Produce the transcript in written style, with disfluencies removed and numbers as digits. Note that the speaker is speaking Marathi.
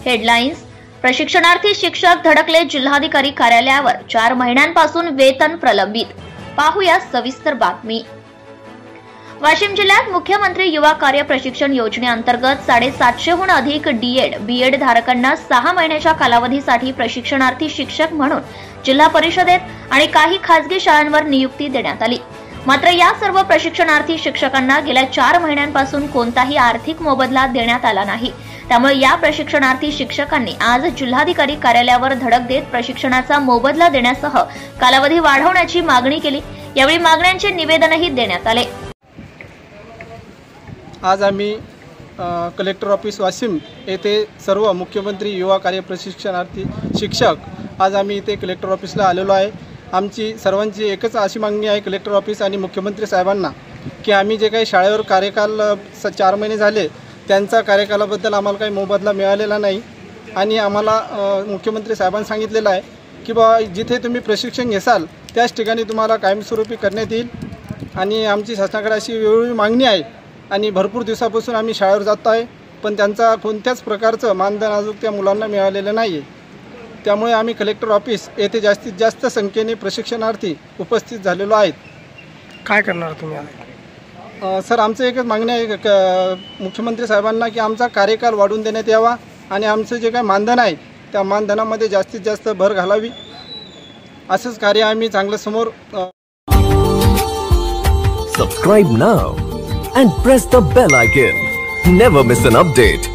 हेडलाईन्स. प्रशिक्षणार्थी शिक्षक धडकले जिल्हाधिकारी कार्यालयावर, 4 महिन्यांपासून वेतन प्रलंबित. पाहूया सविस्तर बातमी. वाशिम जिल्ह्यात मुख्यमंत्री युवा कार्य प्रशिक्षण योजनेअंतर्गत 750हून अधिक डीएड, बीएड धारकांना 6 महिन्याच्या कालावधीसाठी प्रशिक्षणार्थी शिक्षक म्हणून जिल्हा परिषदेत आणि काही खासगी शाळांवर नियुक्ती देण्यात आली. मात्र या सर्व प्रशिक्षणार्थी शिक्षकांना गेल्या 4 महिन्यांपासून कोणताही आर्थिक मोबदला देण्यात आला नाही. त्यामुळे या प्रशिक्षणार्थी शिक्षकांनी आज जिल्हाधिकारी कार्यालयावर धडक देत प्रशिक्षणाचा मोबदला देण्यासह कालावधी वाढवण्याची मागणी केली. यावेळी मागण्यांचे निवेदनही देण्यात आले. आज आम्ही कलेक्टर ऑफिस वाशिम येथे सर्व मुख्यमंत्री युवा कार्य प्रशिक्षणार्थी शिक्षक आज आम्ही इथे कलेक्टर ऑफिसला आलेलो आहे. आमची सर्वांची एकच अशी मागणी आहे कलेक्टर ऑफिस आणि मुख्यमंत्री साहेबांना की आम्ही जे काही शाळेवर कार्यकाल 4 महिने झाले त्यांचा कार्यकालाबद्दल आम्हाला काही मोबदला मिळालेला नाही. आणि आम्हाला मुख्यमंत्री साहेबांनी सांगितलेलं आहे की बा जिथे तुम्ही प्रशिक्षण घेसाल त्याच ठिकाणी तुम्हाला कायमस्वरूपी करण्यात येईल. आणि आमची शासनाकडे अशी वेगवेगळी मागणी आहे आणि भरपूर दिवसापासून आम्ही शाळेवर जात आहे पण त्यांचा कोणत्याच प्रकारचं मानधन अजून त्या मुलांना मिळालेलं नाही आहे. त्यामुळे आम्ही कलेक्टर ऑफिस येथे जास्तीत जास्त संख्येने प्रशिक्षणार्थी उपस्थित झालेलो आहेत. काय करणार तुम्ही? सर आमचं एकच मागणी आहे मुख्यमंत्री साहेबांना की आमचा कार्यकाल वाढवून देण्यात यावा आणि आमचं जे काही मानधन आहे त्या मानधनामध्ये जास्तीत जास्त भर घालावी. असंच कार्य आम्ही चांगलं समोर. Subscribe now and press the bell icon. Never miss an update.